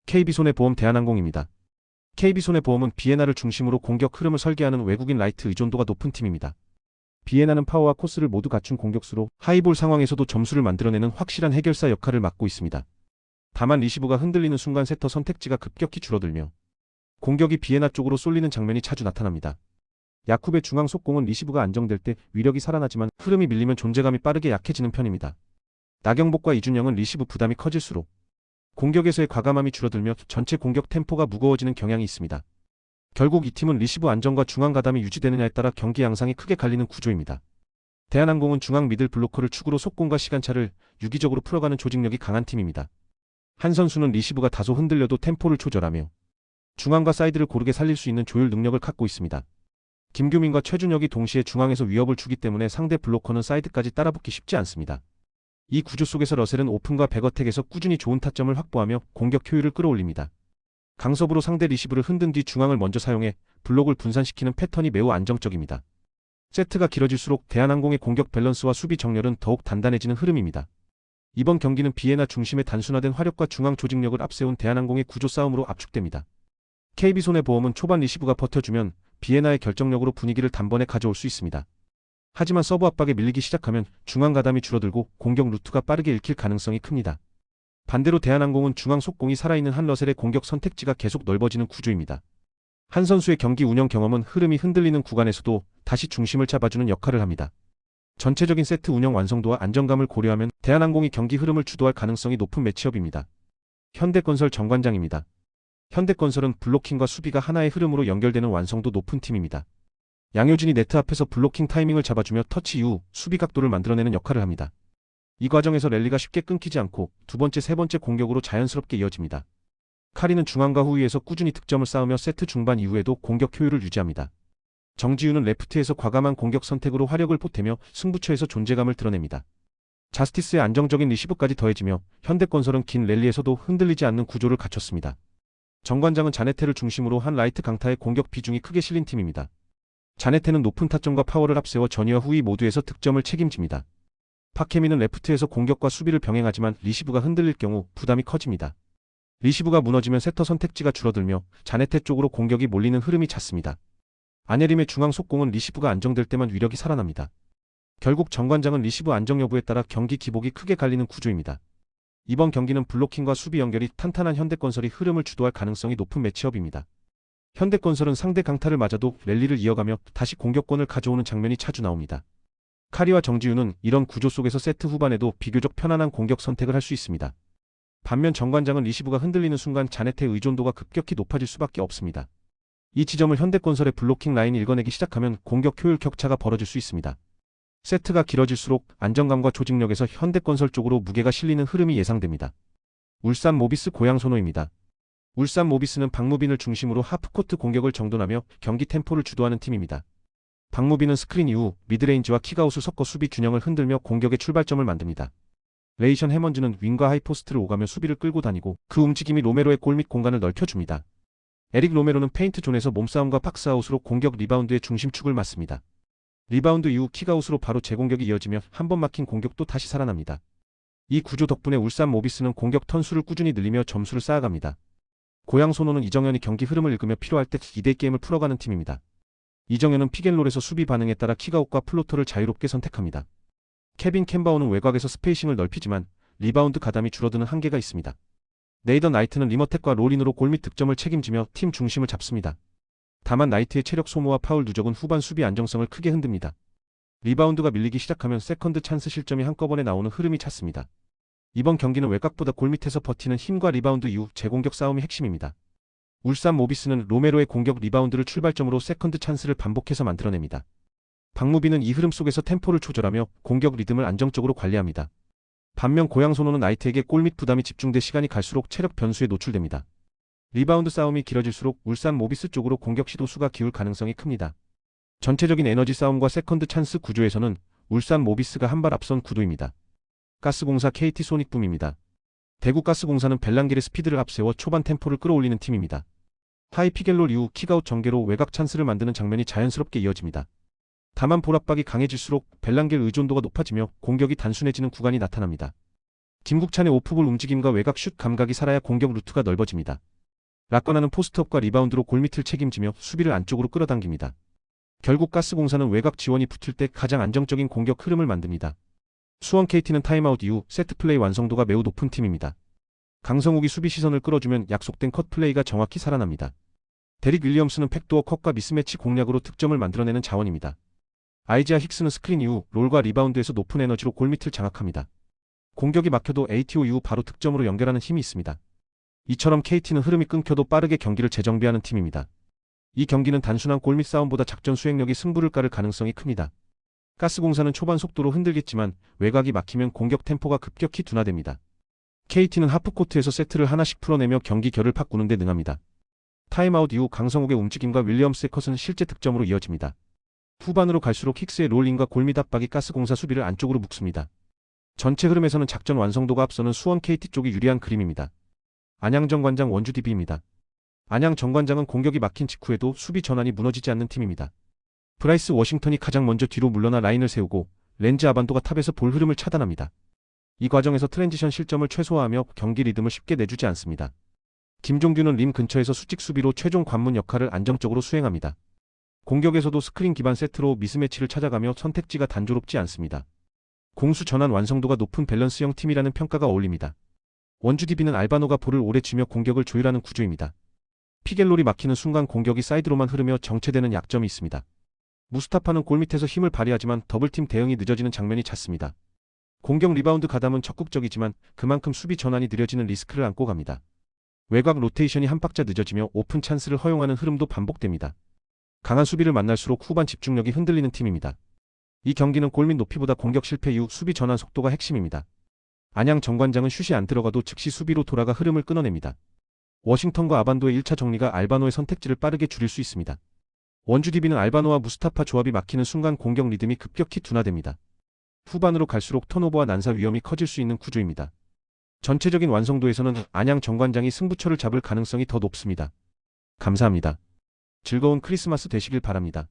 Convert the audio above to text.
KB손해보험 대한항공입니다. KB손해보험은 비에나를 중심으로 공격 흐름을 설계하는 외국인 라이트 의존도가 높은 팀입니다. 비에나는 파워와 코스를 모두 갖춘 공격수로 하이볼 상황에서도 점수를 만들어내는 확실한 해결사 역할을 맡고 있습니다. 다만 리시브가 흔들리는 순간 세터 선택지가 급격히 줄어들며 공격이 비에나 쪽으로 쏠리는 장면이 자주 나타납니다. 야쿰의 중앙 속공은 리시브가 안정될 때 위력이 살아나지만 흐름이 밀리면 존재감이 빠르게 약해지는 편입니다. 나경복과 이준영은 리시브 부담이 커질수록 공격에서의 과감함이 줄어들며 전체 공격 템포가 무거워지는 경향이 있습니다. 결국 이 팀은 리시브 안정과 중앙 가담이 유지되느냐에 따라 경기 양상이 크게 갈리는 구조입니다. 대한항공은 중앙 미들 블로커를 축으로 속공과 시간차를 유기적으로 풀어가는 조직력이 강한 팀입니다. 한 선수는 리시브가 다소 흔들려도 템포를 조절하며 중앙과 사이드를 고르게 살릴 수 있는 조율 능력을 갖고 있습니다. 김규민과 최준혁이 동시에 중앙에서 위협을 주기 때문에 상대 블로커는 사이드까지 따라붙기 쉽지 않습니다. 이 구조 속에서 러셀은 오픈과 백어택에서 꾸준히 좋은 타점을 확보하며 공격 효율을 끌어올립니다. 강섭으로 상대 리시브를 흔든 뒤 중앙을 먼저 사용해 블록을 분산시키는 패턴이 매우 안정적입니다. 세트가 길어질수록 대한항공의 공격 밸런스와 수비 정렬은 더욱 단단해지는 흐름입니다. 이번 경기는 비에나 중심의 단순화된 화력과 중앙 조직력을 앞세운 대한항공의 구조 싸움으로 압축됩니다. KB손해보험은 초반 리시브가 버텨주면 비에나의 결정력으로 분위기를 단번에 가져올 수 있습니다. 하지만 서브 압박에 밀리기 시작하면 중앙 가담이 줄어들고 공격 루트가 빠르게 읽힐 가능성이 큽니다. 반대로 대한항공은 중앙 속공이 살아있는 한 러셀의 공격 선택지가 계속 넓어지는 구조입니다. 한 선수의 경기 운영 경험은 흐름이 흔들리는 구간에서도 다시 중심을 잡아주는 역할을 합니다. 전체적인 세트 운영 완성도와 안정감을 고려하면 대한항공이 경기 흐름을 주도할 가능성이 높은 매치업입니다. 현대건설 정관장입니다. 현대건설은 블로킹과 수비가 하나의 흐름으로 연결되는 완성도 높은 팀입니다. 양효진이 네트 앞에서 블로킹 타이밍을 잡아주며 터치 이후 수비 각도를 만들어내는 역할을 합니다. 이 과정에서 랠리가 쉽게 끊기지 않고 두 번째, 세 번째 공격으로 자연스럽게 이어집니다. 카리는 중앙과 후위에서 꾸준히 득점을 쌓으며 세트 중반 이후에도 공격 효율을 유지합니다. 정지우는 레프트에서 과감한 공격 선택으로 화력을 보태며 승부처에서 존재감을 드러냅니다. 자스티스의 안정적인 리시브까지 더해지며 현대건설은 긴 랠리에서도 흔들리지 않는 구조를 갖췄습니다. 정관장은 자네테를 중심으로 한 라이트 강타의 공격 비중이 크게 실린 팀입니다. 자네테는 높은 타점과 파워를 앞세워 전위와 후위 모두에서 득점을 책임집니다. 박혜민은 레프트에서 공격과 수비를 병행하지만 리시브가 흔들릴 경우 부담이 커집니다. 리시브가 무너지면 세터 선택지가 줄어들며 자네테 쪽으로 공격이 몰리는 흐름이 잦습니다. 아네림의 중앙 속공은 리시브가 안정될 때만 위력이 살아납니다. 결국 정관장은 리시브 안정 여부에 따라 경기 기복이 크게 갈리는 구조입니다. 이번 경기는 블로킹과 수비 연결이 탄탄한 현대건설이 흐름을 주도할 가능성이 높은 매치업입니다. 현대건설은 상대 강타를 맞아도 랠리를 이어가며 다시 공격권을 가져오는 장면이 자주 나옵니다. 카리와 정지우는 이런 구조 속에서 세트 후반에도 비교적 편안한 공격 선택을 할 수 있습니다. 반면 정관장은 리시브가 흔들리는 순간 자네테의 의존도가 급격히 높아질 수밖에 없습니다. 이 지점을 현대건설의 블로킹 라인이 읽어내기 시작하면 공격 효율 격차가 벌어질 수 있습니다. 세트가 길어질수록 안정감과 조직력에서 현대건설 쪽으로 무게가 실리는 흐름이 예상됩니다. 울산 모비스 고양 소노입니다. 울산 모비스는 박무빈을 중심으로 하프코트 공격을 정돈하며 경기 템포를 주도하는 팀입니다. 박무빈은 스크린 이후 미드레인지와 킥아웃을 섞어 수비 균형을 흔들며 공격의 출발점을 만듭니다. 레이션 해먼즈는 윙과 하이포스트를 오가며 수비를 끌고 다니고 그 움직임이 로메로의 골 및 공간을 넓혀줍니다. 에릭 로메로는 페인트 존에서 몸싸움과 박스아웃으로 공격 리바운드의 중심축을 맡습니다. 리바운드 이후 킥아웃으로 바로 재공격이 이어지며 한 번 막힌 공격도 다시 살아납니다. 이 구조 덕분에 울산 모비스는 공격 턴수를 꾸준히 늘리며 점수를 쌓아갑니다. 고양 소노는 이정현이 경기 흐름을 읽으며 필요할 때 2대 게임을 풀어가는 팀입니다. 이정현은 픽앤롤에서 수비 반응에 따라 킥아웃과 플로터를 자유롭게 선택합니다. 케빈 캔바오는 외곽에서 스페이싱을 넓히지만 리바운드 가담이 줄어드는 한계가 있습니다. 네이던 나이트는 리머텍과 롤인으로 골 및 득점을 책임지며 팀 중심을 잡습니다. 다만 나이트의 체력 소모와 파울 누적은 후반 수비 안정성을 크게 흔듭니다. 리바운드가 밀리기 시작하면 세컨드 찬스 실점이 한꺼번에 나오는 흐름이 찼습니다. 이번 경기는 외곽보다 골 밑에서 버티는 힘과 리바운드 이후 재공격 싸움이 핵심입니다. 울산 모비스는 로메로의 공격 리바운드를 출발점으로 세컨드 찬스를 반복해서 만들어냅니다. 박무빈은 이 흐름 속에서 템포를 조절하며 공격 리듬을 안정적으로 관리합니다. 반면 고양 소노는 나이트에게 골 및 부담이 집중돼 시간이 갈수록 체력 변수에 노출됩니다. 리바운드 싸움이 길어질수록 울산 모비스 쪽으로 공격 시도 수가 기울 가능성이 큽니다. 전체적인 에너지 싸움과 세컨드 찬스 구조에서는 울산 모비스가 한 발 앞선 구도입니다. 가스공사 KT 소닉붐입니다. 대구가스공사는 벨랑길의 스피드를 앞세워 초반 템포를 끌어올리는 팀입니다. 하이 피겔롤 이후 킥아웃 전개로 외곽 찬스를 만드는 장면이 자연스럽게 이어집니다. 다만 볼 압박이 강해질수록 벨랑길 의존도가 높아지며 공격이 단순해지는 구간이 나타납니다. 김국찬의 오프볼 움직임과 외곽 슛 감각이 살아야 공격 루트가 넓어집니다. 라커나는 포스트업과 리바운드로 골밑을 책임지며 수비를 안쪽으로 끌어당깁니다. 결국 가스공사는 외곽 지원이 붙을 때 가장 안정적인 공격 흐름을 만듭니다. 수원 KT는 타임아웃 이후 세트플레이 완성도가 매우 높은 팀입니다. 강성욱이 수비 시선을 끌어주면 약속된 컷플레이가 정확히 살아납니다. 데릭 윌리엄스는 백도어 컷과 미스매치 공략으로 득점을 만들어내는 자원입니다. 아이지아 힉스는 스크린 이후 롤과 리바운드에서 높은 에너지로 골밑을 장악합니다. 공격이 막혀도 ATO 이후 바로 득점으로 연결하는 힘이 있습니다. 이처럼 KT는 흐름이 끊겨도 빠르게 경기를 재정비하는 팀입니다. 이 경기는 단순한 골밑 싸움보다 작전 수행력이 승부를 가를 가능성이 큽니다. 가스공사는 초반 속도로 흔들겠지만 외곽이 막히면 공격 템포가 급격히 둔화됩니다. KT는 하프코트에서 세트를 하나씩 풀어내며 경기 결을 바꾸는 데 능합니다. 타임아웃 이후 강성욱의 움직임과 윌리엄스의 컷은 실제 득점으로 이어집니다. 후반으로 갈수록 힉스의 롤링과 골밑 압박이 가스공사 수비를 안쪽으로 묶습니다. 전체 흐름에서는 작전 완성도가 앞서는 수원 KT 쪽이 유리한 그림입니다. 안양 정관장 원주 DB입니다. 안양 정관장은 공격이 막힌 직후에도 수비 전환이 무너지지 않는 팀입니다. 브라이스 워싱턴이 가장 먼저 뒤로 물러나 라인을 세우고 렌즈 아반도가 탑에서 볼 흐름을 차단합니다. 이 과정에서 트랜지션 실점을 최소화하며 경기 리듬을 쉽게 내주지 않습니다. 김종규는 림 근처에서 수직 수비로 최종 관문 역할을 안정적으로 수행합니다. 공격에서도 스크린 기반 세트로 미스매치를 찾아가며 선택지가 단조롭지 않습니다. 공수 전환 완성도가 높은 밸런스형 팀이라는 평가가 어울립니다. 원주 DB는 알바노가 볼을 오래 쥐며 공격을 조율하는 구조입니다. 피겔롤이 막히는 순간 공격이 사이드로만 흐르며 정체되는 약점이 있습니다. 무스타파는 골밑에서 힘을 발휘하지만 더블팀 대응이 늦어지는 장면이 잦습니다. 공격 리바운드 가담은 적극적이지만 그만큼 수비 전환이 느려지는 리스크를 안고 갑니다. 외곽 로테이션이 한 박자 늦어지며 오픈 찬스를 허용하는 흐름도 반복됩니다. 강한 수비를 만날수록 후반 집중력이 흔들리는 팀입니다. 이 경기는 골밑 높이보다 공격 실패 이후 수비 전환 속도가 핵심입니다. 안양 정관장은 슛이 안 들어가도 즉시 수비로 돌아가 흐름을 끊어냅니다. 워싱턴과 아반도의 1차 정리가 알바노의 선택지를 빠르게 줄일 수 있습니다. 원주 DB는 알바노와 무스타파 조합이 막히는 순간 공격 리듬이 급격히 둔화됩니다. 후반으로 갈수록 턴오버와 난사 위험이 커질 수 있는 구조입니다. 전체적인 완성도에서는 안양 정관장이 승부처를 잡을 가능성이 더 높습니다. 감사합니다. 즐거운 크리스마스 되시길 바랍니다.